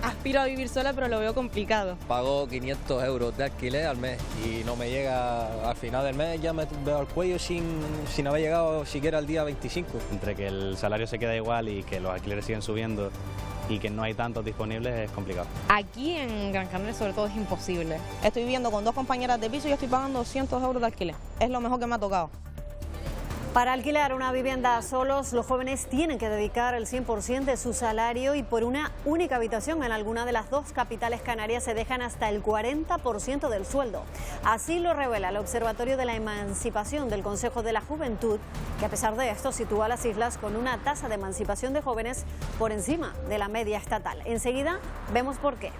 Aspiro a vivir sola, pero lo veo complicado. Pago 500 euros de alquiler al mes y no me llega, al final del mes ya me veo al cuello sin haber llegado siquiera al día 25. Entre que el salario se queda igual y que los alquileres siguen subiendo y que no hay tantos disponibles es complicado. Aquí en Gran Canaria sobre todo es imposible. Estoy viviendo con 2 compañeras de piso y yo estoy pagando 200 euros de alquiler. Es lo mejor que me ha tocado. Para alquilar una vivienda solos, los jóvenes tienen que dedicar el 100% de su salario y por una única habitación en alguna de las 2 capitales canarias se dejan hasta el 40% del sueldo. Así lo revela el Observatorio de la Emancipación del Consejo de la Juventud, que a pesar de esto sitúa a las islas con una tasa de emancipación de jóvenes por encima de la media estatal. Enseguida vemos por qué.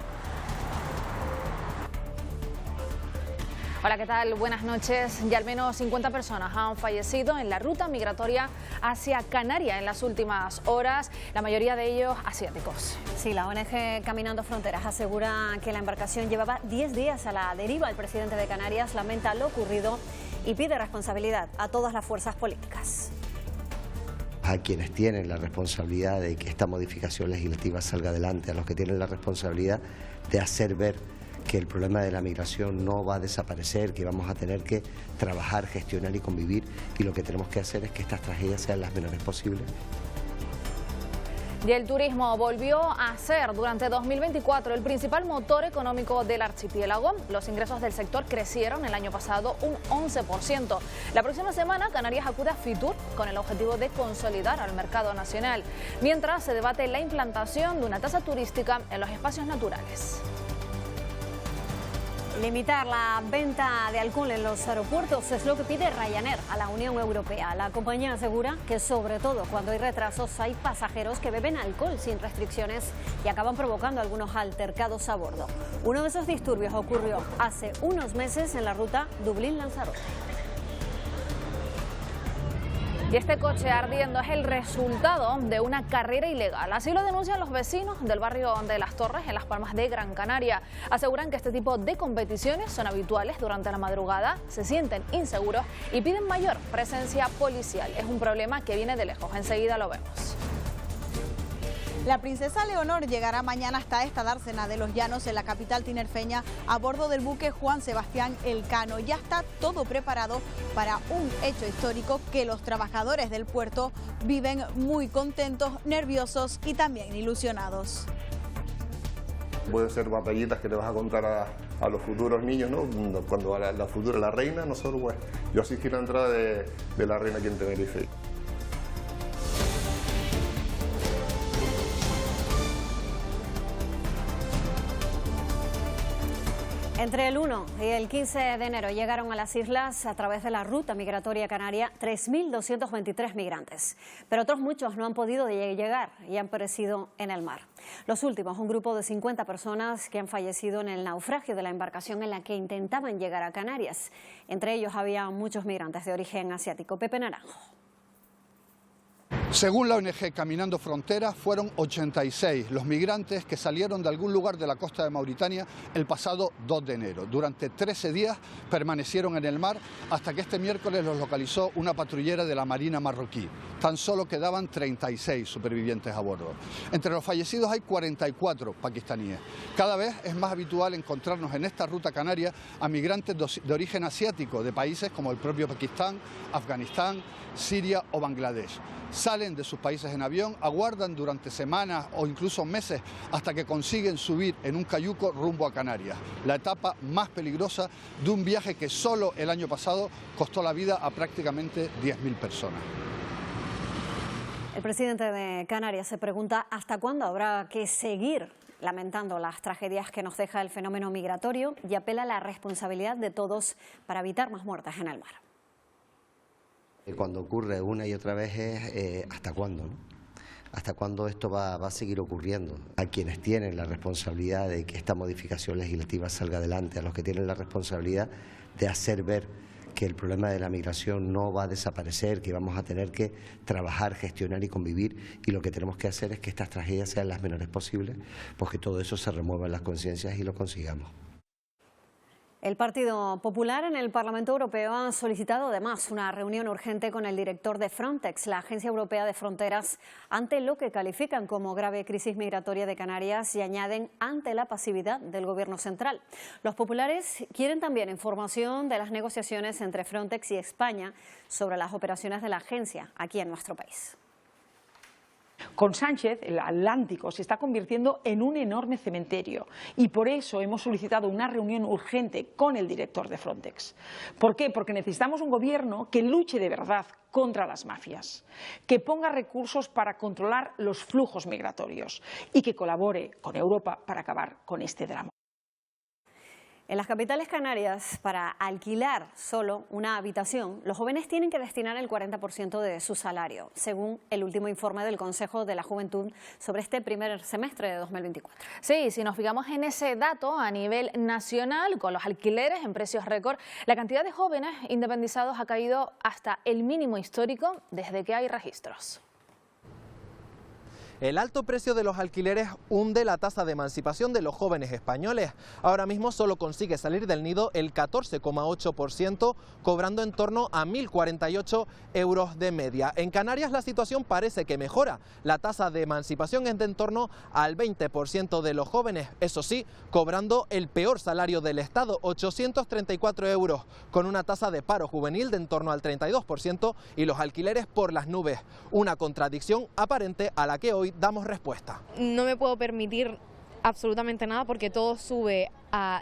Hola, ¿qué tal? Buenas noches. Ya al menos 50 personas han fallecido en la ruta migratoria hacia Canarias en las últimas horas, la mayoría de ellos asiáticos. Sí, la ONG Caminando Fronteras asegura que la embarcación llevaba 10 días a la deriva. El presidente de Canarias lamenta lo ocurrido y pide responsabilidad a todas las fuerzas políticas. A quienes tienen la responsabilidad de que esta modificación legislativa salga adelante, a los que tienen la responsabilidad de hacer ver que el problema de la migración no va a desaparecer, que vamos a tener que trabajar, gestionar y convivir, y lo que tenemos que hacer es que estas tragedias sean las menores posibles. Y el turismo volvió a ser durante 2024 el principal motor económico del archipiélago. Los ingresos del sector crecieron el año pasado un 11%. La próxima semana Canarias acude a Fitur con el objetivo de consolidar al mercado nacional, mientras se debate la implantación de una tasa turística en los espacios naturales. Limitar la venta de alcohol en los aeropuertos es lo que pide Ryanair a la Unión Europea. La compañía asegura que sobre todo cuando hay retrasos hay pasajeros que beben alcohol sin restricciones y acaban provocando algunos altercados a bordo. Uno de esos disturbios ocurrió hace unos meses en la ruta Dublín-Lanzarote. Y este coche ardiendo es el resultado de una carrera ilegal. Así lo denuncian los vecinos del barrio de Las Torres, en Las Palmas de Gran Canaria. Aseguran que este tipo de competiciones son habituales durante la madrugada, se sienten inseguros y piden mayor presencia policial. Es un problema que viene de lejos. Enseguida lo vemos. La princesa Leonor llegará mañana hasta esta dársena de los Llanos en la capital tinerfeña a bordo del buque Juan Sebastián Elcano. Ya está todo preparado para un hecho histórico que los trabajadores del puerto viven muy contentos, nerviosos y también ilusionados. Pueden ser batallitas que le vas a contar a los futuros niños, ¿no? Cuando a la futura, la reina, nosotros, pues, yo asistí a la entrada de la reina aquí en Tenerife. Entre el 1 y el 15 de enero llegaron a las islas a través de la ruta migratoria canaria 3.223 migrantes, pero otros muchos no han podido llegar y han perecido en el mar. Los últimos, un grupo de 50 personas que han fallecido en el naufragio de la embarcación en la que intentaban llegar a Canarias. Entre ellos había muchos migrantes de origen asiático. Pepe Naranjo. Según la ONG Caminando Fronteras, fueron 86 los migrantes que salieron de algún lugar de la costa de Mauritania el pasado 2 de enero. Durante 13 días permanecieron en el mar hasta que este miércoles los localizó una patrullera de la Marina marroquí. Tan solo quedaban 36 supervivientes a bordo. Entre los fallecidos hay 44 pakistaníes. Cada vez es más habitual encontrarnos en esta ruta canaria a migrantes de origen asiático de países como el propio Pakistán, Afganistán, Siria o Bangladesh. Salen de sus países en avión, aguardan durante semanas o incluso meses hasta que consiguen subir en un cayuco rumbo a Canarias, la etapa más peligrosa de un viaje que solo el año pasado costó la vida a prácticamente 10.000 personas. El presidente de Canarias se pregunta hasta cuándo habrá que seguir lamentando las tragedias que nos deja el fenómeno migratorio y apela a la responsabilidad de todos para evitar más muertes en el mar. Cuando ocurre una y otra vez es ¿hasta cuándo, no? ¿Hasta cuándo esto va a seguir ocurriendo? A quienes tienen la responsabilidad de que esta modificación legislativa salga adelante, a los que tienen la responsabilidad de hacer ver que el problema de la migración no va a desaparecer, que vamos a tener que trabajar, gestionar y convivir, y lo que tenemos que hacer es que estas tragedias sean las menores posibles, pues que todo eso se remueva en las conciencias y lo consigamos. El Partido Popular en el Parlamento Europeo ha solicitado además una reunión urgente con el director de Frontex, la Agencia Europea de Fronteras, ante lo que califican como grave crisis migratoria de Canarias y añaden ante la pasividad del Gobierno central. Los populares quieren también información de las negociaciones entre Frontex y España sobre las operaciones de la agencia aquí en nuestro país. Con Sánchez, el Atlántico se está convirtiendo en un enorme cementerio y por eso hemos solicitado una reunión urgente con el director de Frontex. ¿Por qué? Porque necesitamos un gobierno que luche de verdad contra las mafias, que ponga recursos para controlar los flujos migratorios y que colabore con Europa para acabar con este drama. En las capitales canarias, para alquilar solo una habitación, los jóvenes tienen que destinar el 40% de su salario, según el último informe del Consejo de la Juventud sobre este primer semestre de 2024. Sí, si nos fijamos en ese dato a nivel nacional, con los alquileres en precios récord, la cantidad de jóvenes independizados ha caído hasta el mínimo histórico desde que hay registros. El alto precio de los alquileres hunde la tasa de emancipación de los jóvenes españoles. Ahora mismo solo consigue salir del nido el 14,8%, cobrando en torno a 1.048 euros de media. En Canarias la situación parece que mejora. La tasa de emancipación es de en torno al 20% de los jóvenes, eso sí, cobrando el peor salario del Estado, 834 euros, con una tasa de paro juvenil de en torno al 32% y los alquileres por las nubes. Una contradicción aparente a la que hoy damos respuesta. No me puedo permitir absolutamente nada porque todo sube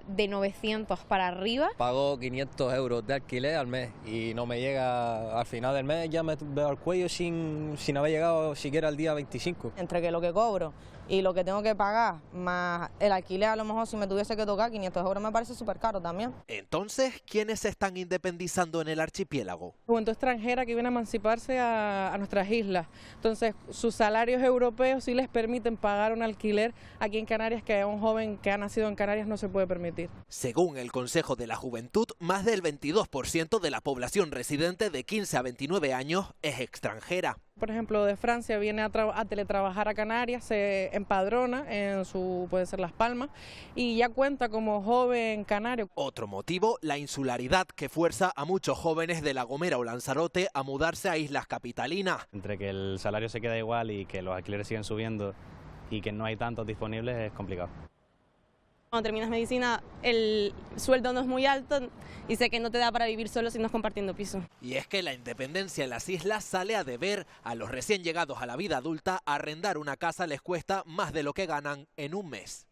de 900 para arriba. Pago 500 euros de alquiler al mes y no me llega al final del mes, ya me veo al cuello sin haber llegado siquiera al día 25. Entre que lo que cobro y lo que tengo que pagar, más el alquiler, a lo mejor si me tuviese que tocar 500 euros me parece súper caro también. Entonces, ¿quiénes se están independizando en el archipiélago? Juventud extranjera que viene a emanciparse a nuestras islas. Entonces, sus salarios europeos sí les permiten pagar un alquiler aquí en Canarias, que a un joven que ha nacido en Canarias no se puede permitir. Según el Consejo de la Juventud, más del 22% de la población residente de 15 a 29 años es extranjera. Por ejemplo, de Francia viene a teletrabajar a Canarias, se empadrona en puede ser Las Palmas, y ya cuenta como joven canario. Otro motivo, la insularidad que fuerza a muchos jóvenes de La Gomera o Lanzarote a mudarse a islas capitalinas. Entre que el salario se queda igual y que los alquileres siguen subiendo y que no hay tantos disponibles es complicado. Cuando terminas medicina, el sueldo no es muy alto y sé que no te da para vivir solo si no es compartiendo piso. Y es que la independencia en las islas sale a deber. A los recién llegados a la vida adulta, arrendar una casa les cuesta más de lo que ganan en un mes.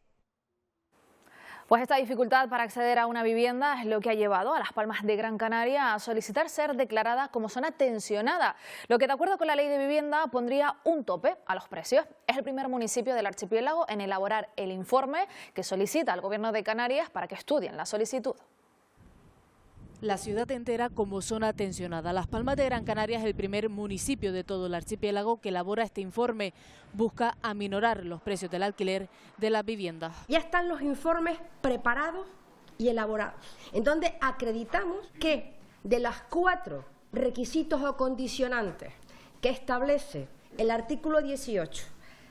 Pues esta dificultad para acceder a una vivienda es lo que ha llevado a Las Palmas de Gran Canaria a solicitar ser declarada como zona tensionada, lo que de acuerdo con la ley de vivienda pondría un tope a los precios. Es el primer municipio del archipiélago en elaborar el informe que solicita al Gobierno de Canarias para que estudien la solicitud. La ciudad entera como zona tensionada. Las Palmas de Gran Canaria es el primer municipio de todo el archipiélago que elabora este informe. Busca aminorar los precios del alquiler de las viviendas. Ya están los informes preparados y elaborados, en donde acreditamos que de los 4 requisitos o condicionantes que establece el artículo 18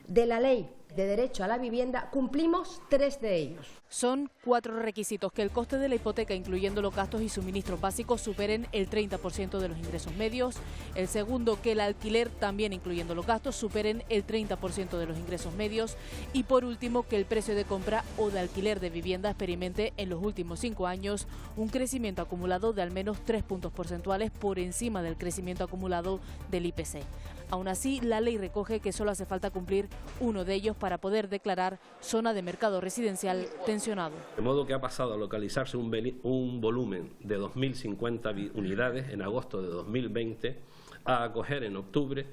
de la Ley de Derecho a la Vivienda, cumplimos 3 de ellos. Son 4 requisitos: que el coste de la hipoteca, incluyendo los gastos y suministros básicos, superen el 30% de los ingresos medios. El segundo, que el alquiler, también incluyendo los gastos, superen el 30% de los ingresos medios. Y por último, que el precio de compra o de alquiler de vivienda experimente en los últimos 5 años un crecimiento acumulado de al menos 3 puntos porcentuales por encima del crecimiento acumulado del IPC. Aún así, la ley recoge que solo hace falta cumplir uno de ellos para poder declarar zona de mercado residencial tensionado. De modo que ha pasado a localizarse un volumen de 2.050 unidades en agosto de 2020 a acoger en octubre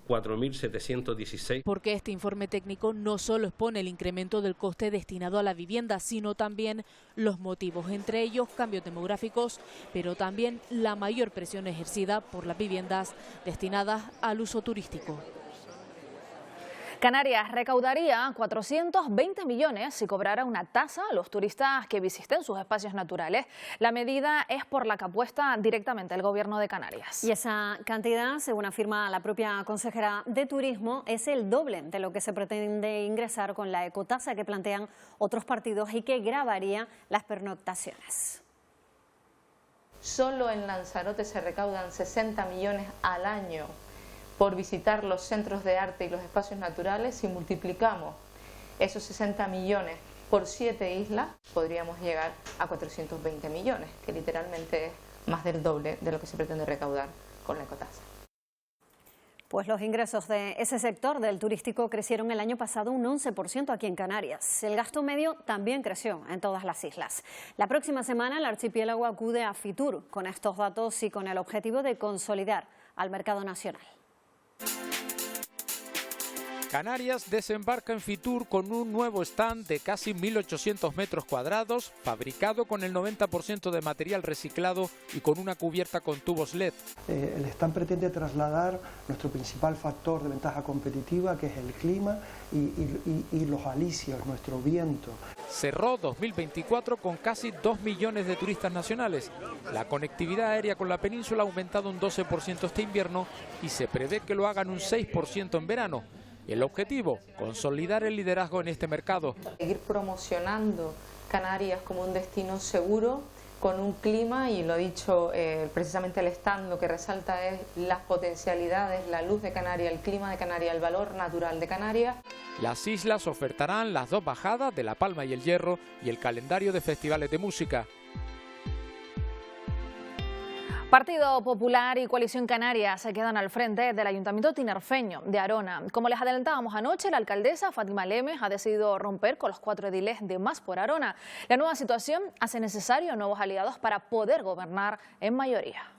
4.716. Porque este informe técnico no solo expone el incremento del coste destinado a la vivienda, sino también los motivos, entre ellos cambios demográficos, pero también la mayor presión ejercida por las viviendas destinadas al uso turístico. Canarias recaudaría 420 millones si cobrara una tasa a los turistas que visiten sus espacios naturales. La medida es por la que apuesta directamente el Gobierno de Canarias. Y esa cantidad, según afirma la propia consejera de Turismo, es el doble de lo que se pretende ingresar con la ecotasa que plantean otros partidos y que gravaría las pernoctaciones. Solo en Lanzarote se recaudan 60 millones al año por visitar los centros de arte y los espacios naturales. Si multiplicamos esos 60 millones por 7 islas, podríamos llegar a 420 millones, que literalmente es más del doble de lo que se pretende recaudar con la ecotasa. Pues los ingresos de ese sector del turístico crecieron el año pasado un 11% aquí en Canarias. El gasto medio también creció en todas las islas. La próxima semana el archipiélago acude a Fitur con estos datos y con el objetivo de consolidar al mercado nacional. Canarias desembarca en Fitur con un nuevo stand de casi 1.800 metros cuadrados, fabricado con el 90% de material reciclado y con una cubierta con tubos LED. El stand pretende trasladar nuestro principal factor de ventaja competitiva, que es el clima y los alisios, nuestro viento. Cerró 2024 con casi 2 millones de turistas nacionales. La conectividad aérea con la península ha aumentado un 12% este invierno y se prevé que lo hagan un 6% en verano. El objetivo, consolidar el liderazgo en este mercado. Seguir promocionando Canarias como un destino seguro, con un clima, y lo ha dicho precisamente el stand, lo que resalta es las potencialidades, la luz de Canarias, el clima de Canarias, el valor natural de Canarias. Las islas ofertarán las 2 bajadas de La Palma y El Hierro y el calendario de festivales de música. Partido Popular y Coalición Canaria se quedan al frente del Ayuntamiento tinerfeño de Arona. Como les adelantábamos anoche, la alcaldesa Fátima Lemes ha decidido romper con los 4 ediles de Más por Arona. La nueva situación hace necesario nuevos aliados para poder gobernar en mayoría.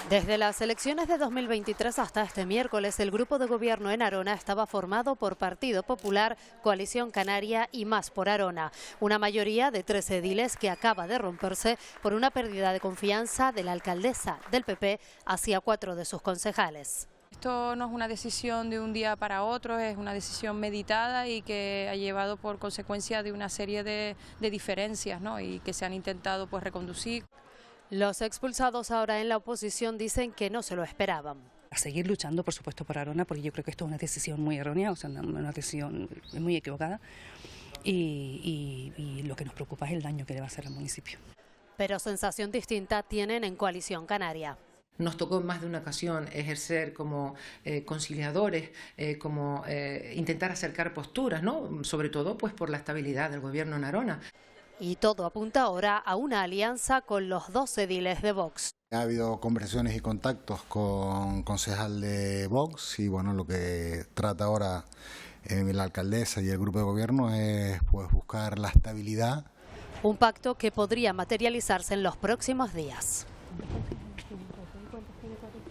Desde las elecciones de 2023 hasta este miércoles, el grupo de gobierno en Arona estaba formado por Partido Popular, Coalición Canaria y Más por Arona. Una mayoría de 13 ediles que acaba de romperse por una pérdida de confianza de la alcaldesa del PP hacia 4 de sus concejales. Esto no es una decisión de un día para otro, es una decisión meditada y que ha llevado por consecuencia de una serie de diferencias, ¿no? Y que se han intentado pues reconducir. Los expulsados ahora en la oposición dicen que no se lo esperaban. A seguir luchando, por supuesto, por Arona, porque yo creo que esto es una decisión muy errónea, o sea, una decisión muy equivocada, y lo que nos preocupa es el daño que le va a hacer al municipio. Pero sensación distinta tienen en Coalición Canaria. Nos tocó en más de una ocasión ejercer como conciliadores, como intentar acercar posturas, ¿no? Sobre todo pues por la estabilidad del gobierno en Arona. Y todo apunta ahora a una alianza con los 2 ediles de Vox. Ha habido conversaciones y contactos con concejal de Vox y bueno, lo que trata ahora la alcaldesa y el grupo de gobierno es pues buscar la estabilidad. Un pacto que podría materializarse en los próximos días.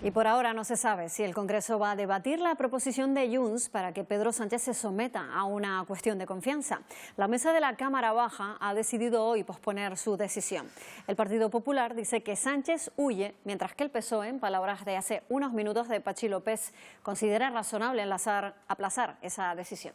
Y por ahora no se sabe si el Congreso va a debatir la proposición de Junts para que Pedro Sánchez se someta a una cuestión de confianza. La mesa de la Cámara Baja ha decidido hoy posponer su decisión. El Partido Popular dice que Sánchez huye, mientras que el PSOE, en palabras de hace unos minutos de Pachi López, considera razonable aplazar esa decisión.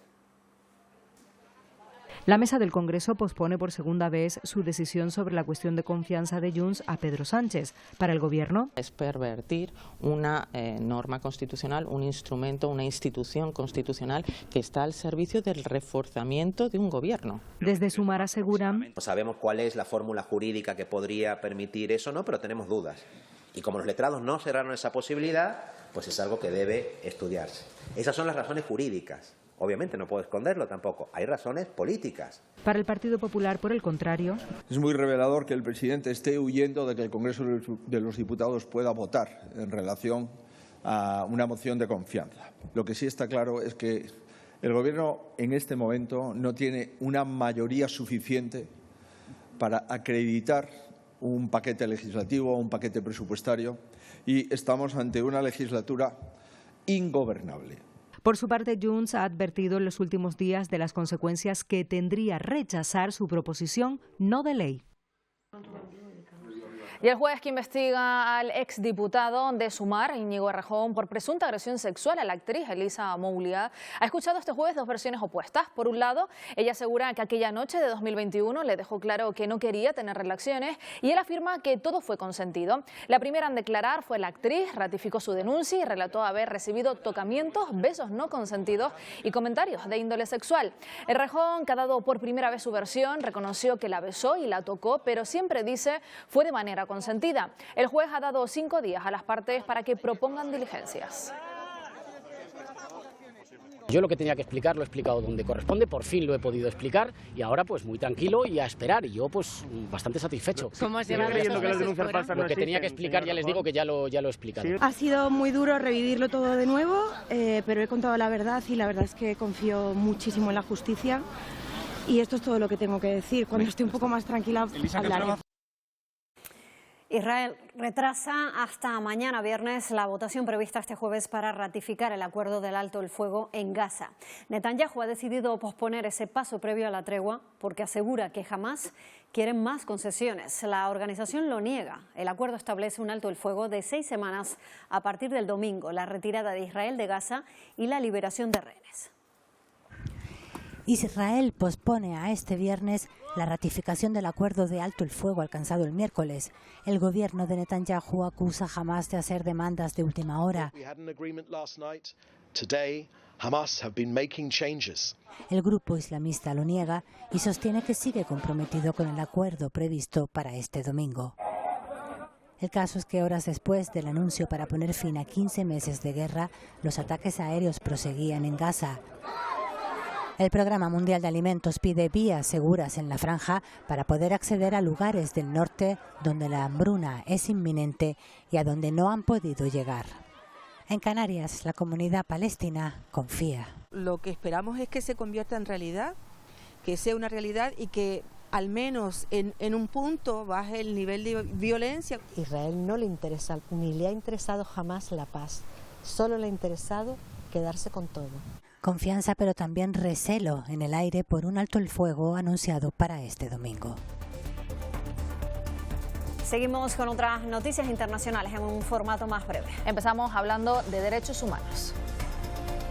La mesa del Congreso pospone por segunda vez su decisión sobre la cuestión de confianza de Junts a Pedro Sánchez. Para el Gobierno es pervertir una norma constitucional, un instrumento, una institución constitucional que está al servicio del reforzamiento de un gobierno. Desde Sumar aseguran: no sabemos cuál es la fórmula jurídica que podría permitir eso, ¿no? Pero tenemos dudas. Y como los letrados no cerraron esa posibilidad, pues es algo que debe estudiarse. Esas son las razones jurídicas. Obviamente no puedo esconderlo tampoco, hay razones políticas. Para el Partido Popular, por el contrario, es muy revelador que el presidente esté huyendo de que el Congreso de los Diputados pueda votar en relación a una moción de confianza. Lo que sí está claro es que el Gobierno en este momento no tiene una mayoría suficiente para acreditar un paquete legislativo o un paquete presupuestario y estamos ante una legislatura ingobernable. Por su parte, Junts ha advertido en los últimos días de las consecuencias que tendría rechazar su proposición no de ley. Y el juez que investiga al exdiputado de Sumar, Íñigo Errejón, por presunta agresión sexual a la actriz Elisa Mouliá, ha escuchado este jueves dos versiones opuestas. Por un lado, ella asegura que aquella noche de 2021 le dejó claro que no quería tener relaciones y él afirma que todo fue consentido. La primera en declarar fue la actriz, ratificó su denuncia y relató haber recibido tocamientos, besos no consentidos y comentarios de índole sexual. Errejón, que ha dado por primera vez su versión, reconoció que la besó y la tocó, pero siempre dice fue de manera consentida. El juez ha dado 5 días a las partes para que propongan diligencias. Yo lo que tenía que explicar lo he explicado donde corresponde, por fin lo he podido explicar y ahora pues muy tranquilo y a esperar y yo pues bastante satisfecho. ¿Cómo has llevado estos meses fuera? Lo que tenía que explicar ya les digo que ya lo he explicado. Ha sido muy duro revivirlo todo de nuevo, pero he contado la verdad y la verdad es que confío muchísimo en la justicia y esto es todo lo que tengo que decir. Cuando esté un poco más tranquila hablaré. Israel retrasa hasta mañana viernes la votación prevista este jueves para ratificar el acuerdo del alto el fuego en Gaza. Netanyahu ha decidido posponer ese paso previo a la tregua porque asegura que Hamás quieren más concesiones. La organización lo niega. El acuerdo establece un alto el fuego de 6 semanas a partir del domingo, la retirada de Israel de Gaza y la liberación de rehenes. Israel pospone a este viernes la ratificación del acuerdo de alto el fuego alcanzado el miércoles. El gobierno de Netanyahu acusa a Hamás de hacer demandas de última hora. El grupo islamista lo niega y sostiene que sigue comprometido con el acuerdo previsto para este domingo. El caso es que horas después del anuncio para poner fin a 15 meses de guerra, los ataques aéreos proseguían en Gaza. El Programa Mundial de Alimentos pide vías seguras en la franja para poder acceder a lugares del norte donde la hambruna es inminente y a donde no han podido llegar. En Canarias, la comunidad palestina confía. Lo que esperamos es que se convierta en realidad, que sea una realidad y que al menos en un punto baje el nivel de violencia. Israel no le interesa, ni le ha interesado jamás la paz, solo le ha interesado quedarse con todo. Confianza, pero también recelo en el aire por un alto el fuego anunciado para este domingo. Seguimos con otras noticias internacionales en un formato más breve. Empezamos hablando de derechos humanos.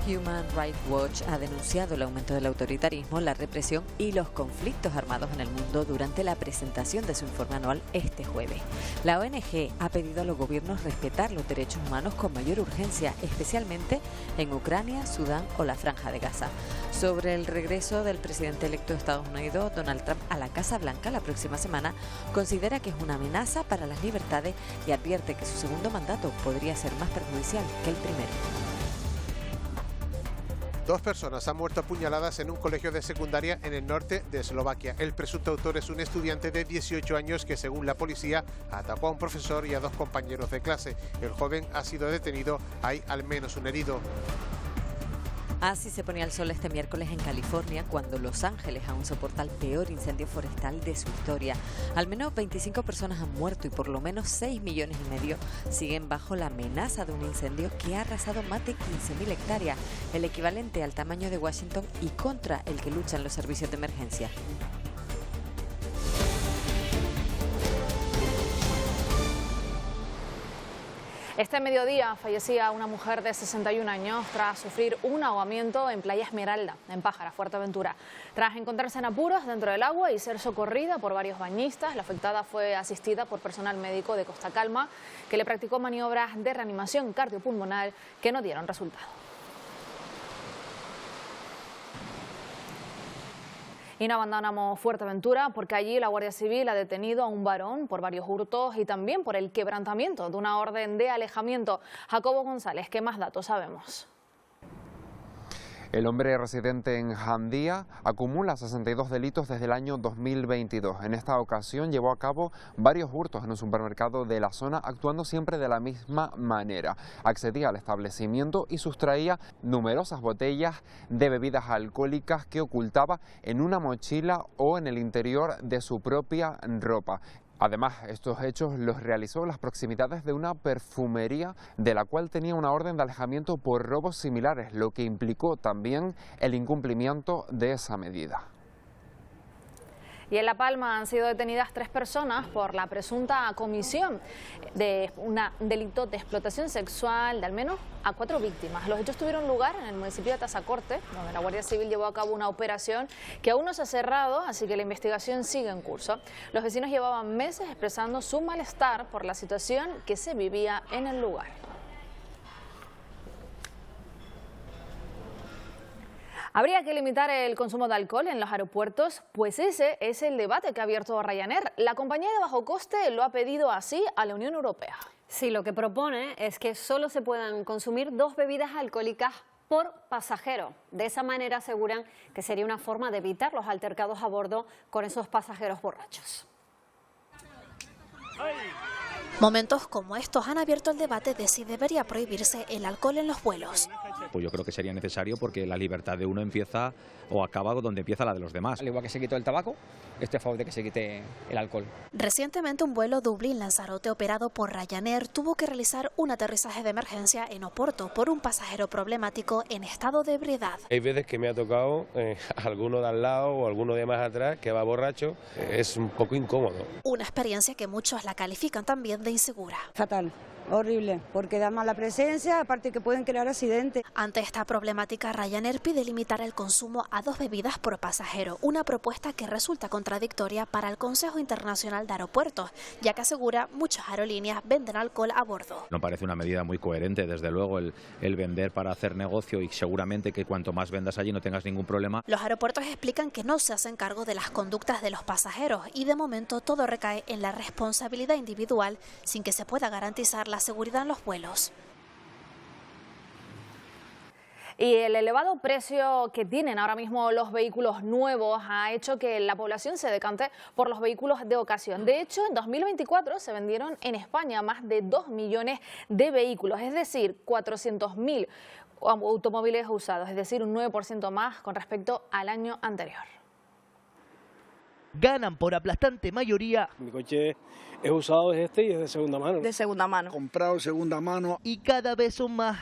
Human Rights Watch ha denunciado el aumento del autoritarismo, la represión y los conflictos armados en el mundo durante la presentación de su informe anual este jueves. La ONG ha pedido a los gobiernos respetar los derechos humanos con mayor urgencia, especialmente en Ucrania, Sudán o la Franja de Gaza. Sobre el regreso del presidente electo de Estados Unidos, Donald Trump, a la Casa Blanca la próxima semana, considera que es una amenaza para las libertades y advierte que su segundo mandato podría ser más perjudicial que el primero. 2 personas han muerto apuñaladas en un colegio de secundaria en el norte de Eslovaquia. El presunto autor es un estudiante de 18 años que, según la policía, atacó a un profesor y a 2 compañeros de clase. El joven ha sido detenido, hay al menos un herido. Así se ponía el sol este miércoles en California, cuando Los Ángeles aún soporta el peor incendio forestal de su historia. Al menos 25 personas han muerto y por lo menos 6,5 millones siguen bajo la amenaza de un incendio que ha arrasado más de 15.000 hectáreas, el equivalente al tamaño de Washington y contra el que luchan los servicios de emergencia. Este mediodía fallecía una mujer de 61 años tras sufrir un ahogamiento en Playa Esmeralda, en Pájara, Fuerteventura. Tras encontrarse en apuros dentro del agua y ser socorrida por varios bañistas, la afectada fue asistida por personal médico de Costa Calma, que le practicó maniobras de reanimación cardiopulmonar que no dieron resultado. Y no abandonamos Fuerteventura porque allí la Guardia Civil ha detenido a un varón por varios hurtos y también por el quebrantamiento de una orden de alejamiento. Jacobo González, ¿qué más datos sabemos? El hombre residente en Jandía acumula 62 delitos desde el año 2022. En esta ocasión llevó a cabo varios hurtos en un supermercado de la zona, actuando siempre de la misma manera. Accedía al establecimiento y sustraía numerosas botellas de bebidas alcohólicas que ocultaba en una mochila o en el interior de su propia ropa. Además, estos hechos los realizó en las proximidades de una perfumería de la cual tenía una orden de alejamiento por robos similares, lo que implicó también el incumplimiento de esa medida. Y en La Palma han sido detenidas 3 personas por la presunta comisión de un delito de explotación sexual de al menos a 4 víctimas. Los hechos tuvieron lugar en el municipio de Tazacorte, donde la Guardia Civil llevó a cabo una operación que aún no se ha cerrado, así que la investigación sigue en curso. Los vecinos llevaban meses expresando su malestar por la situación que se vivía en el lugar. ¿Habría que limitar el consumo de alcohol en los aeropuertos? Pues ese es el debate que ha abierto Ryanair. La compañía de bajo coste lo ha pedido así a la Unión Europea. Sí, lo que propone es que solo se puedan consumir 2 bebidas alcohólicas por pasajero. De esa manera aseguran que sería una forma de evitar los altercados a bordo con esos pasajeros borrachos. Momentos como estos han abierto el debate de si debería prohibirse el alcohol en los vuelos. Pues yo creo que sería necesario porque la libertad de uno empieza o acaba donde empieza la de los demás. Al igual que se quitó el tabaco, estoy a favor de que se quite el alcohol. Recientemente un vuelo Dublín-Lanzarote operado por Ryanair tuvo que realizar un aterrizaje de emergencia en Oporto por un pasajero problemático en estado de ebriedad. Hay veces que me ha tocado alguno de al lado o alguno de más atrás que va borracho, es un poco incómodo. Una experiencia que muchos la califican también de insegura. Fatal. Horrible, porque da mala presencia, aparte que pueden crear accidentes. Ante esta problemática, Ryanair pide limitar el consumo a 2 bebidas por pasajero, una propuesta que resulta contradictoria para el Consejo Internacional de Aeropuertos, ya que asegura muchas aerolíneas venden alcohol a bordo. No parece una medida muy coherente, desde luego, el vender para hacer negocio y seguramente que cuanto más vendas allí no tengas ningún problema. Los aeropuertos explican que no se hacen cargo de las conductas de los pasajeros y de momento todo recae en la responsabilidad individual sin que se pueda garantizar la seguridad en los vuelos. Y el elevado precio que tienen ahora mismo los vehículos nuevos ha hecho que la población se decante por los vehículos de ocasión. De hecho, en 2024 se vendieron en España más de 2 millones de vehículos, es decir, 400.000 automóviles usados, es decir, un 9% más con respecto al año anterior. Ganan por aplastante mayoría. Mi coche es usado, es este y es de segunda mano. De segunda mano. Comprado de segunda mano. Y cada vez son más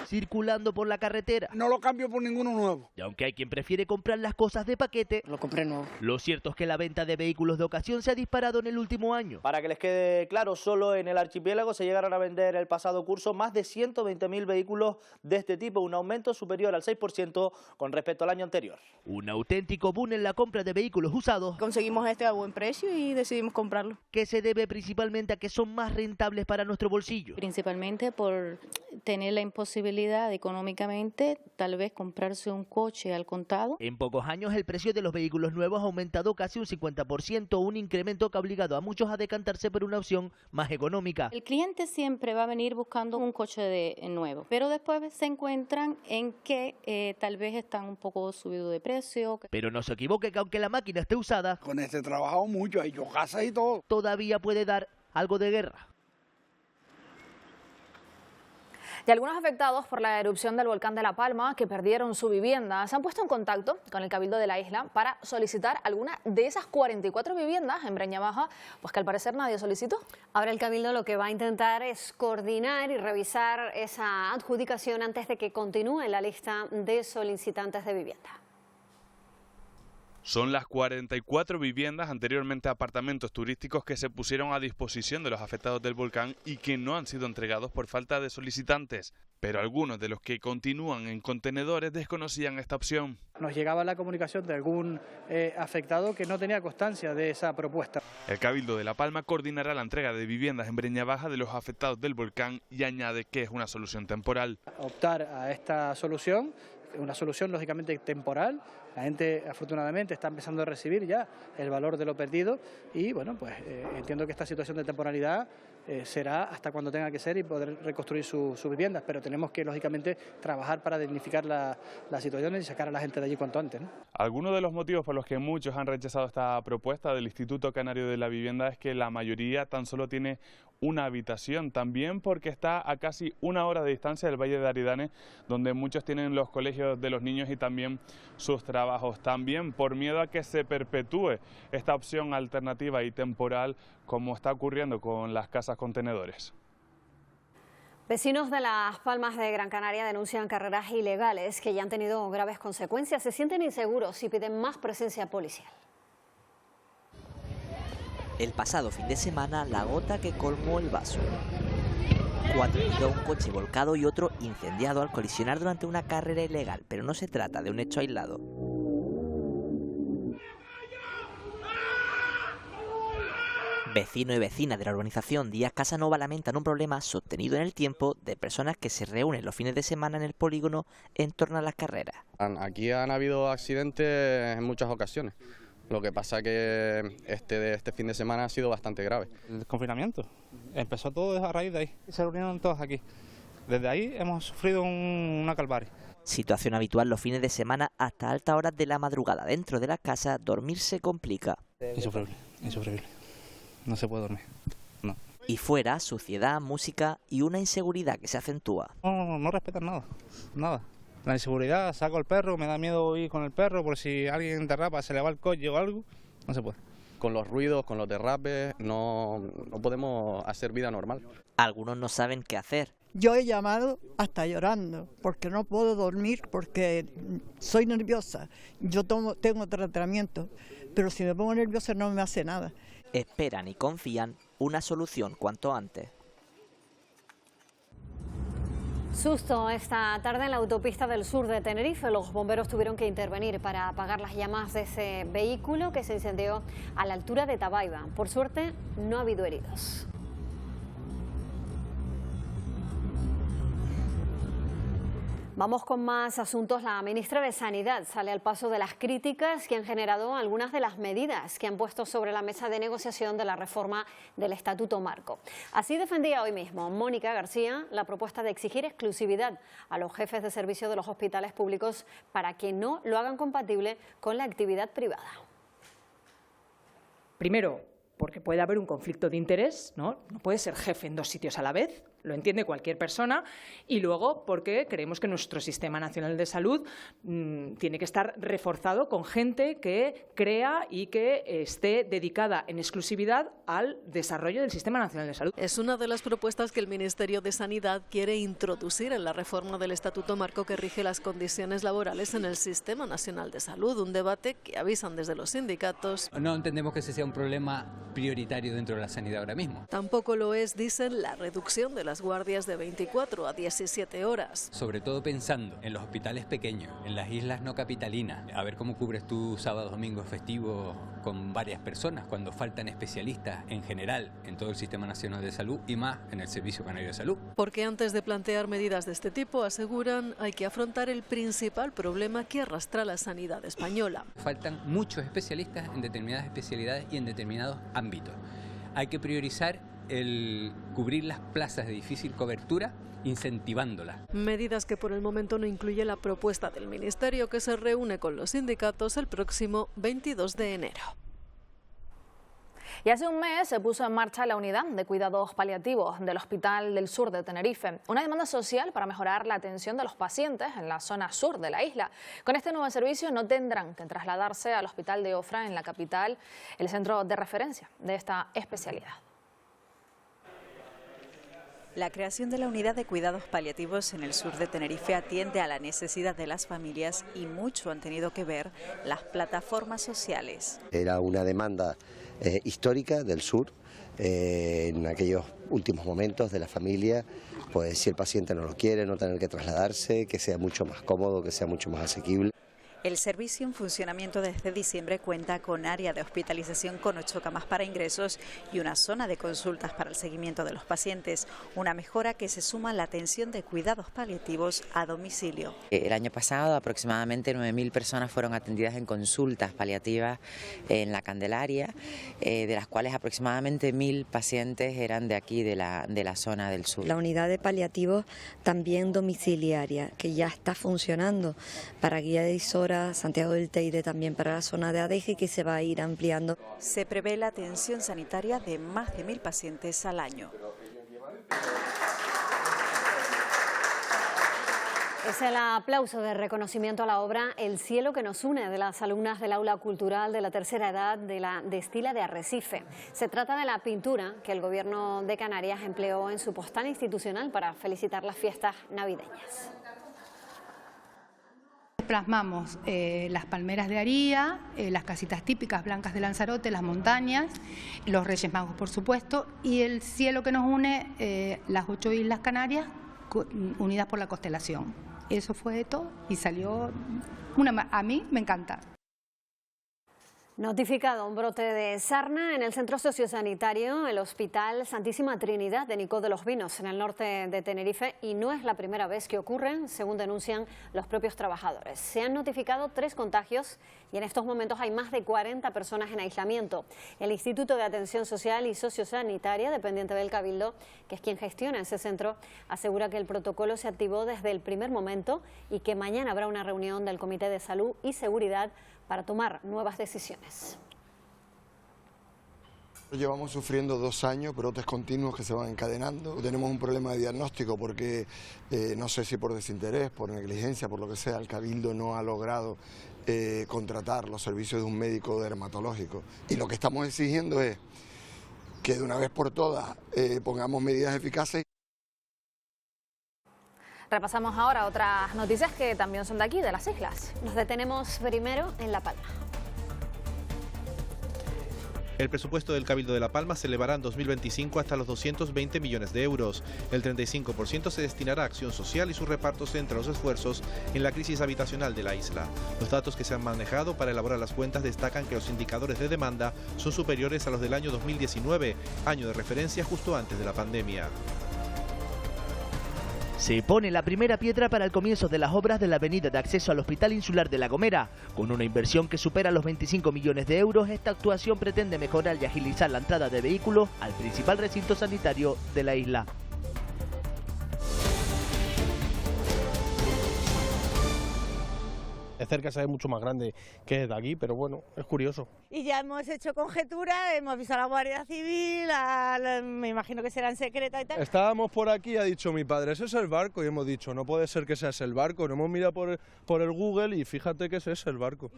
circulando por la carretera. No lo cambio por ninguno nuevo. Y aunque hay quien prefiere comprar las cosas de paquete, lo compré nuevo. Lo cierto es que la venta de vehículos de ocasión se ha disparado en el último año. Para que les quede claro, solo en el archipiélago se llegaron a vender el pasado curso más de 120.000 vehículos de este tipo, un aumento superior al 6% con respecto al año anterior. Un auténtico boom en la compra de vehículos usados. Conseguimos este a buen precio y decidimos comprarlo. Que se debe principalmente a que son más rentables para nuestro bolsillo. Principalmente por tener la imposibilidad económicamente, tal vez comprarse un coche al contado. En pocos años el precio de los vehículos nuevos ha aumentado casi un 50%, un incremento que ha obligado a muchos a decantarse por una opción más económica. El cliente siempre va a venir buscando un coche nuevo, pero después se encuentran en que tal vez están un poco subidos de precio. Pero no se equivoque que aunque la máquina esté usada, con este he trabajado mucho, he hecho casa y todo, todavía puede dar algo de guerra. Y algunos afectados por la erupción del volcán de La Palma, que perdieron su vivienda, se han puesto en contacto con el Cabildo de la isla para solicitar alguna de esas 44 viviendas en Breña Baja, pues que al parecer nadie solicitó. Ahora el Cabildo lo que va a intentar es coordinar y revisar esa adjudicación antes de que continúe la lista de solicitantes de vivienda. Son las 44 viviendas, anteriormente apartamentos turísticos, que se pusieron a disposición de los afectados del volcán y que no han sido entregados por falta de solicitantes. Pero algunos de los que continúan en contenedores desconocían esta opción. Nos llegaba la comunicación de algún afectado que no tenía constancia de esa propuesta. El Cabildo de La Palma coordinará la entrega de viviendas en Breña Baja de los afectados del volcán y añade que es una solución temporal. Optar a esta solución, una solución lógicamente temporal. La gente afortunadamente está empezando a recibir ya el valor de lo perdido y bueno, pues entiendo que esta situación de temporalidad será hasta cuando tenga que ser y poder reconstruir sus viviendas, pero tenemos que lógicamente trabajar para dignificar las situaciones y sacar a la gente de allí cuanto antes, ¿no? Algunos de los motivos por los que muchos han rechazado esta propuesta del Instituto Canario de la Vivienda es que la mayoría tan solo tiene una habitación, también porque está a casi 1 hora de distancia del Valle de Aridane, donde muchos tienen los colegios de los niños y también sus trabajos, también por miedo a que se perpetúe esta opción alternativa y temporal, como está ocurriendo con las casas contenedores. Vecinos de Las Palmas de Gran Canaria denuncian carreras ilegales que ya han tenido graves consecuencias. Se sienten inseguros y piden más presencia policial. El pasado fin de semana, la gota que colmó el vaso. 4 heridos, un coche volcado y otro incendiado al colisionar durante una carrera ilegal, pero no se trata de un hecho aislado. Vecino y vecina de la urbanización Díaz Casanova lamentan un problema sostenido en el tiempo de personas que se reúnen los fines de semana en el polígono en torno a las carreras. Aquí han habido accidentes en muchas ocasiones. Lo que pasa que este fin de semana ha sido bastante grave. El confinamiento empezó todo a raíz de ahí. Se reunieron todos aquí. Desde ahí hemos sufrido una calvaria. Situación habitual los fines de semana hasta altas horas de la madrugada. Dentro de la casa dormir se complica. Insufrible, insufrible. No se puede dormir, no. Y fuera, suciedad, música y una inseguridad que se acentúa. No respetan nada, nada. La inseguridad, saco el perro, me da miedo ir con el perro por si alguien derrapa, se le va el coche o algo, no se puede. Con los ruidos, con los derrapes, no podemos hacer vida normal. Algunos no saben qué hacer. Yo he llamado hasta llorando porque no puedo dormir porque soy nerviosa. Yo tengo tratamiento, pero si me pongo nerviosa no me hace nada. Esperan y confían una solución cuanto antes. Susto esta tarde en la autopista del sur de Tenerife. Los bomberos tuvieron que intervenir para apagar las llamas de ese vehículo que se incendió a la altura de Tabaiba. Por suerte, no ha habido heridos. Vamos con más asuntos. La ministra de Sanidad sale al paso de las críticas que han generado algunas de las medidas que han puesto sobre la mesa de negociación de la reforma del Estatuto Marco. Así defendía hoy mismo Mónica García la propuesta de exigir exclusividad a los jefes de servicio de los hospitales públicos para que no lo hagan compatible con la actividad privada. Primero, porque puede haber un conflicto de interés, ¿no? No puede ser jefe en 2 sitios a la vez, lo entiende cualquier persona, y luego porque creemos que nuestro Sistema Nacional de Salud tiene que estar reforzado con gente que crea y que esté dedicada en exclusividad al desarrollo del Sistema Nacional de Salud. Es una de las propuestas que el Ministerio de Sanidad quiere introducir en la reforma del Estatuto Marco que rige las condiciones laborales en el Sistema Nacional de Salud, un debate que avisan desde los sindicatos. No entendemos que ese sea un problema prioritario dentro de la sanidad ahora mismo. Tampoco lo es, dicen, la reducción de las guardias de 24 a 17 horas. Sobre todo pensando en los hospitales pequeños, en las islas no capitalinas, a ver cómo cubres tu sábado, domingo, festivo con varias personas cuando faltan especialistas en general en todo el Sistema Nacional de Salud y más en el Servicio Canario de Salud. Porque antes de plantear medidas de este tipo, aseguran, hay que afrontar el principal problema que arrastra la sanidad española. Faltan muchos especialistas en determinadas especialidades y en determinados ámbitos. Hay que priorizar el cubrir las plazas de difícil cobertura, incentivándolas. Medidas que por el momento no incluye la propuesta del Ministerio, que se reúne con los sindicatos el próximo 22 de enero. Y hace un mes se puso en marcha la unidad de cuidados paliativos del Hospital del Sur de Tenerife, una demanda social para mejorar la atención de los pacientes en la zona sur de la isla. Con este nuevo servicio no tendrán que trasladarse al Hospital de Ofra en la capital, el centro de referencia de esta especialidad. La creación de la unidad de cuidados paliativos en el sur de Tenerife atiende a la necesidad de las familias y mucho han tenido que ver las plataformas sociales. Era una demanda histórica del sur en aquellos últimos momentos de la familia, pues si el paciente no lo quiere, no tener que trasladarse, que sea mucho más cómodo, que sea mucho más asequible. El servicio en funcionamiento desde diciembre cuenta con área de hospitalización con 8 camas para ingresos y una zona de consultas para el seguimiento de los pacientes, una mejora que se suma a la atención de cuidados paliativos a domicilio. El año pasado aproximadamente 9.000 personas fueron atendidas en consultas paliativas en la Candelaria, de las cuales aproximadamente 1.000 pacientes eran de aquí, de la zona del sur. La unidad de paliativos también domiciliaria, que ya está funcionando para Guía de Isora, Santiago del Teide, también para la zona de Adeje, que se va a ir ampliando. Se prevé la atención sanitaria de más de 1.000 pacientes al año. Es el aplauso de reconocimiento a la obra El cielo que nos une de las alumnas del aula cultural de la tercera edad de la Destila de Arrecife. Se trata de la pintura que el Gobierno de Canarias empleó en su postal institucional para felicitar las fiestas navideñas. plasmamos las palmeras de Aría, las casitas típicas blancas de Lanzarote, las montañas, los Reyes Magos, por supuesto, y el cielo que nos une, las 8 islas Canarias unidas por la constelación. Eso fue todo y salió a mí me encanta. Notificado un brote de sarna en el centro sociosanitario, el Hospital Santísima Trinidad de Nicó de los Vinos, en el norte de Tenerife, y no es la primera vez que ocurre, según denuncian los propios trabajadores. Se han notificado 3 contagios y en estos momentos hay más de 40 personas en aislamiento. El Instituto de Atención Social y Sociosanitaria, dependiente del Cabildo, que es quien gestiona ese centro, asegura que el protocolo se activó desde el primer momento y que mañana habrá una reunión del Comité de Salud y Seguridad para tomar nuevas decisiones. Llevamos sufriendo 2 años, brotes continuos que se van encadenando. Tenemos un problema de diagnóstico porque no sé si por desinterés, por negligencia, por lo que sea, el Cabildo no ha logrado contratar los servicios de un médico dermatológico. Y lo que estamos exigiendo es que de una vez por todas pongamos medidas eficaces. Repasamos ahora otras noticias que también son de aquí, de las islas. Nos detenemos primero en La Palma. El presupuesto del Cabildo de La Palma se elevará en 2025 hasta los 220 millones de euros. El 35% se destinará a acción social y su reparto centra los esfuerzos en la crisis habitacional de la isla. Los datos que se han manejado para elaborar las cuentas destacan que los indicadores de demanda son superiores a los del año 2019, año de referencia justo antes de la pandemia. Se pone la primera piedra para el comienzo de las obras de la avenida de acceso al Hospital Insular de La Gomera. Con una inversión que supera los 25 millones de euros, esta actuación pretende mejorar y agilizar la entrada de vehículos al principal recinto sanitario de la isla. De cerca se ve mucho más grande que de aquí, pero bueno, es curioso. Y ya hemos hecho conjeturas, hemos visto a la Guardia Civil, me imagino que serán secretas y tal. Estábamos por aquí, ha dicho mi padre, ese es el barco, y hemos dicho, no puede ser que ese es el barco. Nos hemos mirado por el Google y fíjate que ese es el barco.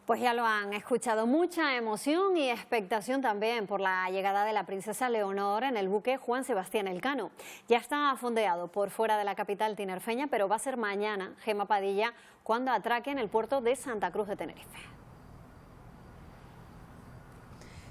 Pues ya lo han escuchado, mucha emoción y expectación también por la llegada de la princesa Leonor en el buque Juan Sebastián Elcano. Ya está fondeado por fuera de la capital tinerfeña, pero va a ser mañana, Gema Padilla, cuando atraque en el puerto de Santa Cruz de Tenerife.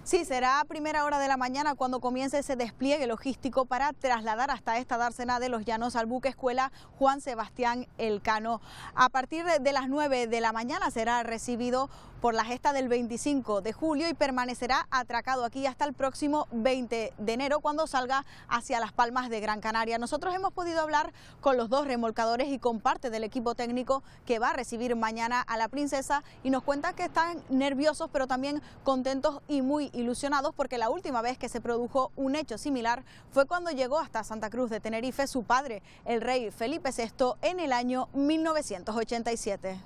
Sí, será a primera hora de la mañana cuando comience ese despliegue logístico para trasladar hasta esta dársena de los Llanos al buque escuela Juan Sebastián Elcano. A partir de las 9 de la mañana será recibido por la gesta del 25 de julio y permanecerá atracado aquí hasta el próximo 20 de enero cuando salga hacia Las Palmas de Gran Canaria. Nosotros hemos podido hablar con los 2 remolcadores y con parte del equipo técnico que va a recibir mañana a la princesa y nos cuentan que están nerviosos pero también contentos y muy ilusionados porque la última vez que se produjo un hecho similar fue cuando llegó hasta Santa Cruz de Tenerife su padre, el rey Felipe VI, en el año 1987.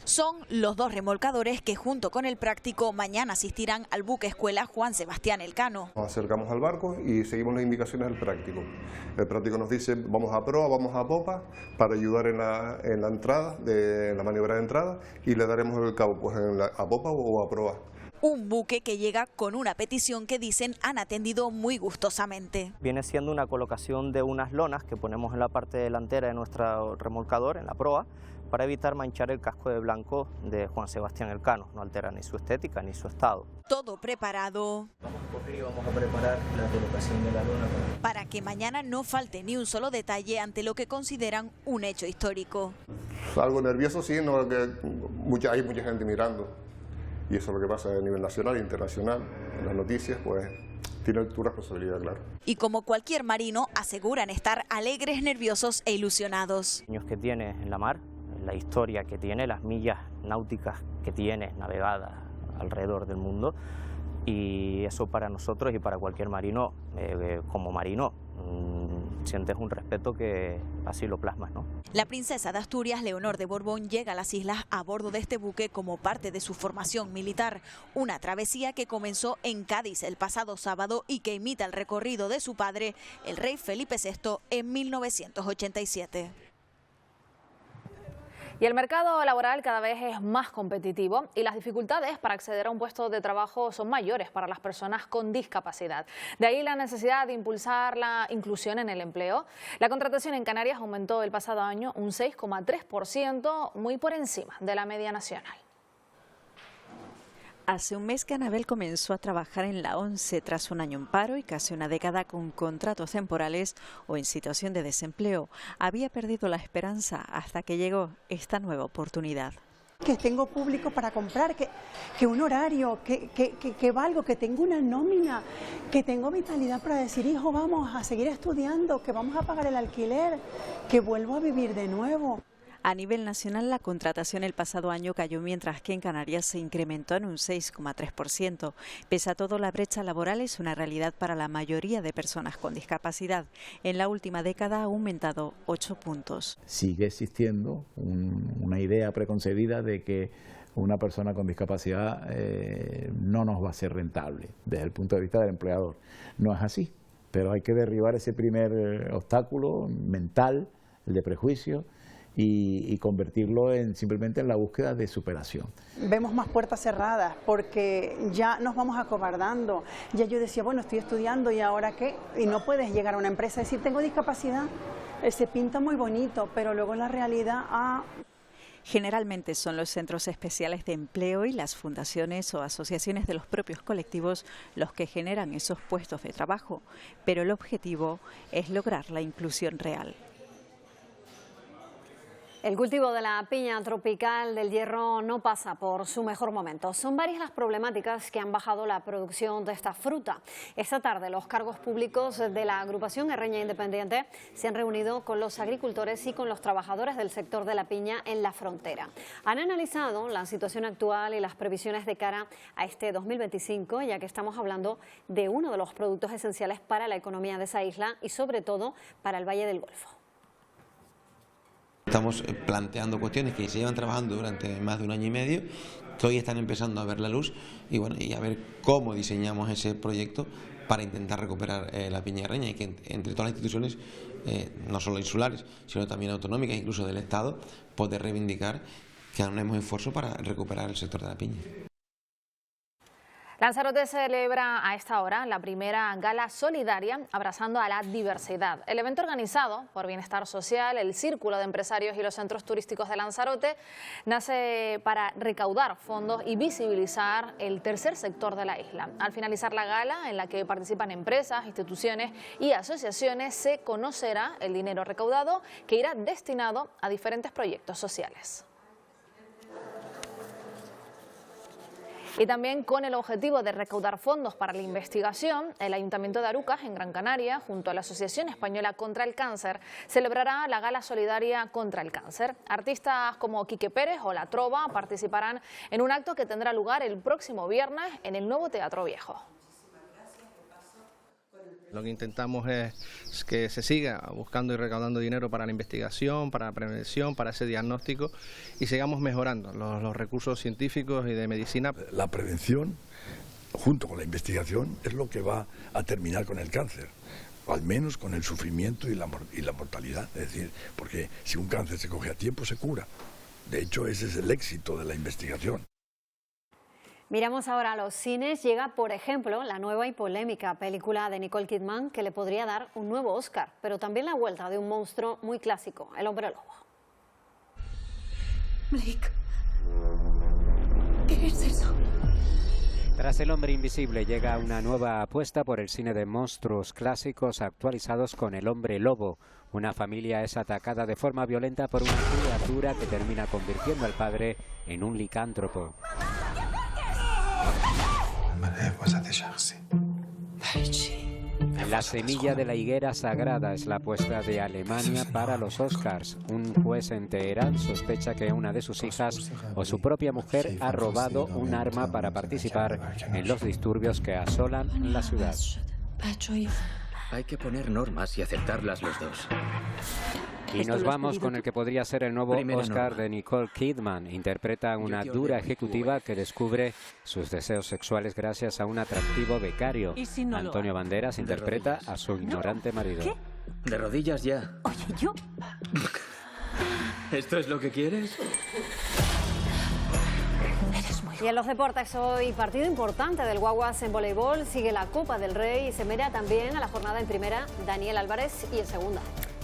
Son los 2 remolcadores que junto con el práctico mañana asistirán al buque escuela Juan Sebastián Elcano. Nos acercamos al barco y seguimos las indicaciones del práctico. El práctico nos dice vamos a proa, vamos a popa para ayudar en la entrada, en la maniobra de entrada y le daremos el cabo pues a popa o a proa. Un buque que llega con una petición que dicen han atendido muy gustosamente. Viene siendo una colocación de unas lonas que ponemos en la parte delantera de nuestro remolcador, en la proa, para evitar manchar el casco de blanco de Juan Sebastián Elcano. No altera ni su estética ni su estado. Todo preparado. Vamos a coger y vamos a preparar la colocación de la lona. Para que mañana no falte ni un solo detalle ante lo que consideran un hecho histórico. Algo nervioso sí, no, que hay mucha gente mirando. Y eso es lo que pasa a nivel nacional e internacional. En las noticias, pues, tiene tu responsabilidad, claro. Y como cualquier marino, aseguran estar alegres, nerviosos e ilusionados. Años que tiene en la mar, la historia que tiene, las millas náuticas que tiene navegadas alrededor del mundo, y eso para nosotros y para cualquier marino, como marino, sientes un respeto que así lo plasmas, ¿no? La princesa de Asturias, Leonor de Borbón, llega a las islas a bordo de este buque como parte de su formación militar. Una travesía que comenzó en Cádiz el pasado sábado y que imita el recorrido de su padre, el rey Felipe VI, en 1987. Y el mercado laboral cada vez es más competitivo y las dificultades para acceder a un puesto de trabajo son mayores para las personas con discapacidad. De ahí la necesidad de impulsar la inclusión en el empleo. La contratación en Canarias aumentó el pasado año un 6,3%, muy por encima de la media nacional. Hace un mes que Anabel comenzó a trabajar en la ONCE tras un año en paro y casi una década con contratos temporales o en situación de desempleo. Había perdido la esperanza hasta que llegó esta nueva oportunidad. Que tengo público para comprar, que un horario, que valgo, que tengo una nómina, que tengo vitalidad para decir, hijo, vamos a seguir estudiando, que vamos a pagar el alquiler, que vuelvo a vivir de nuevo. A nivel nacional, la contratación el pasado año cayó, mientras que en Canarias se incrementó en un 6,3%. Pese a todo, la brecha laboral es una realidad para la mayoría de personas con discapacidad. En la última década ha aumentado 8 puntos. Sigue existiendo una idea preconcebida de que una persona con discapacidad no nos va a ser rentable desde el punto de vista del empleador. No es así, pero hay que derribar ese primer obstáculo mental, el de prejuicio, y convertirlo simplemente en la búsqueda de superación. Vemos más puertas cerradas porque ya nos vamos acobardando. Ya yo decía, bueno, estoy estudiando y ahora qué, y no puedes llegar a una empresa y decir, tengo discapacidad. Se pinta muy bonito, pero luego la realidad... Generalmente son los centros especiales de empleo y las fundaciones o asociaciones de los propios colectivos los que generan esos puestos de trabajo, pero el objetivo es lograr la inclusión real. El cultivo de la piña tropical del Hierro no pasa por su mejor momento. Son varias las problemáticas que han bajado la producción de esta fruta. Esta tarde los cargos públicos de la agrupación Herreña Independiente se han reunido con los agricultores y con los trabajadores del sector de la piña en la frontera. Han analizado la situación actual y las previsiones de cara a este 2025, ya que estamos hablando de uno de los productos esenciales para la economía de esa isla y sobre todo para el Valle del Golfo. Estamos planteando cuestiones que se llevan trabajando durante más de un año y medio, que hoy están empezando a ver la luz y a ver cómo diseñamos ese proyecto para intentar recuperar la piña herreña y que entre todas las instituciones, no solo insulares, sino también autonómicas, incluso del Estado, poder reivindicar que haremos esfuerzo para recuperar el sector de la piña. Lanzarote celebra a esta hora la primera gala solidaria abrazando a la diversidad. El evento, organizado por Bienestar Social, el Círculo de Empresarios y los Centros Turísticos de Lanzarote, nace para recaudar fondos y visibilizar el tercer sector de la isla. Al finalizar la gala, en la que participan empresas, instituciones y asociaciones, se conocerá el dinero recaudado que irá destinado a diferentes proyectos sociales. Y también con el objetivo de recaudar fondos para la investigación, el Ayuntamiento de Arucas, en Gran Canaria, junto a la Asociación Española contra el Cáncer, celebrará la Gala Solidaria contra el Cáncer. Artistas como Quique Pérez o La Trova participarán en un acto que tendrá lugar el próximo viernes en el Nuevo Teatro Viejo. Lo que intentamos es que se siga buscando y recaudando dinero para la investigación, para la prevención, para ese diagnóstico y sigamos mejorando los recursos científicos y de medicina. La prevención, junto con la investigación, es lo que va a terminar con el cáncer, o al menos con el sufrimiento y la mortalidad. Es decir, porque si un cáncer se coge a tiempo, se cura. De hecho, ese es el éxito de la investigación. Miramos ahora a los cines. Llega, por ejemplo, la nueva y polémica película de Nicole Kidman, que le podría dar un nuevo Oscar, pero también la vuelta de un monstruo muy clásico, el hombre lobo. Blake, ¿qué es eso? Tras El hombre invisible llega una nueva apuesta por el cine de monstruos clásicos actualizados con El hombre lobo. Una familia es atacada de forma violenta por una criatura que termina convirtiendo al padre en un licántropo. La semilla de la higuera sagrada es la apuesta de Alemania para los Oscars. Un juez en Teherán sospecha que una de sus hijas o su propia mujer ha robado un arma para participar en los disturbios que asolan la ciudad. Hay que poner normas y aceptarlas los dos. Y nos vamos con el que podría ser el nuevo Oscar de Nicole Kidman. Interpreta a una dura ejecutiva que descubre sus deseos sexuales gracias a un atractivo becario. Antonio Banderas interpreta a su ignorante marido. De rodillas ya. Oye, yo... ¿Esto es lo que quieres? Y en los deportes hoy, partido importante del Guaguas en voleibol, sigue la Copa del Rey y se mira también a la jornada en primera Daniel Álvarez y en segunda.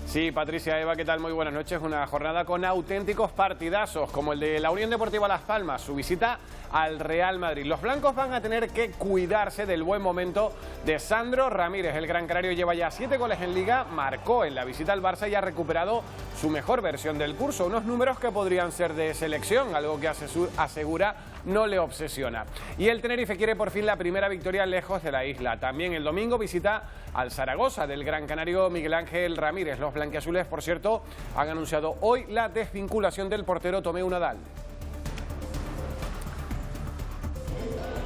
Sí, Patricia, Eva, ¿qué tal? Muy buenas noches. Una jornada con auténticos partidazos, como el de la Unión Deportiva Las Palmas, su visita al Real Madrid. Los blancos van a tener que cuidarse del buen momento de Sandro Ramírez. El Gran Canario lleva ya 7 goles en Liga, marcó en la visita al Barça y ha recuperado su mejor versión del curso. Unos números que podrían ser de selección, algo que asegura no le obsesiona. Y el Tenerife quiere por fin la primera victoria lejos de la isla. También el domingo visita al Zaragoza del Gran Canario Miguel Ángel Ramírez. Los blanquiazules, por cierto, han anunciado hoy la desvinculación del portero Tomeu Nadal.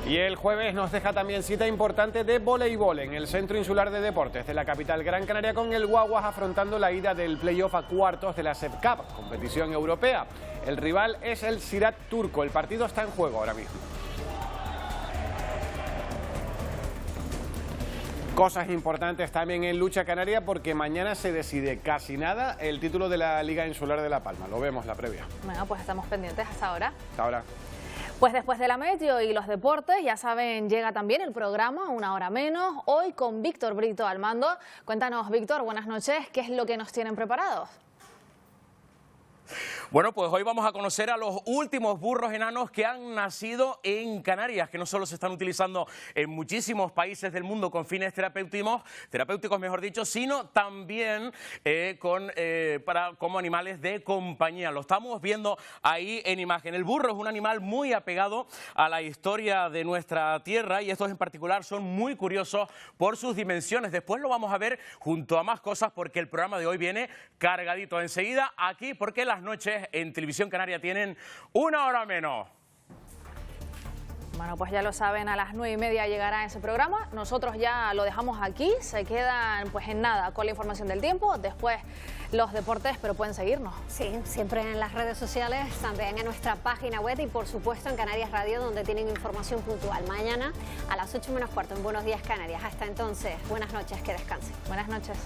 Y el jueves nos deja también cita importante de voleibol en el Centro Insular de Deportes de la capital Gran Canaria, con el Guaguas afrontando la ida del playoff a cuartos de la SEP Cup, competición europea. El rival es el Sirat turco. El partido está en juego ahora mismo. Cosas importantes también en lucha canaria, porque mañana se decide casi nada el título de la Liga Insular de La Palma. Lo vemos la previa. Bueno, pues estamos pendientes hasta ahora. Hasta ahora. Pues después de la meteo y los deportes, ya saben, llega también el programa Una Hora Menos, hoy con Víctor Brito al mando. Cuéntanos, Víctor, buenas noches, ¿qué es lo que nos tienen preparados? Bueno, pues hoy vamos a conocer a los últimos burros enanos que han nacido en Canarias, que no solo se están utilizando en muchísimos países del mundo con fines terapéuticos, mejor dicho, sino también como animales de compañía. Lo estamos viendo ahí en imagen. El burro es un animal muy apegado a la historia de nuestra tierra y estos en particular son muy curiosos por sus dimensiones. Después lo vamos a ver junto a más cosas, porque el programa de hoy viene cargadito. Enseguida aquí, porque las noches en Televisión Canaria tienen Una Hora Menos. Bueno, pues ya lo saben, a las 9:30 llegará ese programa. Nosotros ya lo dejamos aquí, se quedan pues en nada con la información del tiempo, después los deportes, pero pueden seguirnos. Sí, siempre en las redes sociales, también en nuestra página web y por supuesto en Canarias Radio, donde tienen información puntual. Mañana a las 8:15 en Buenos Días Canarias. Hasta entonces, buenas noches, que descansen. Buenas noches.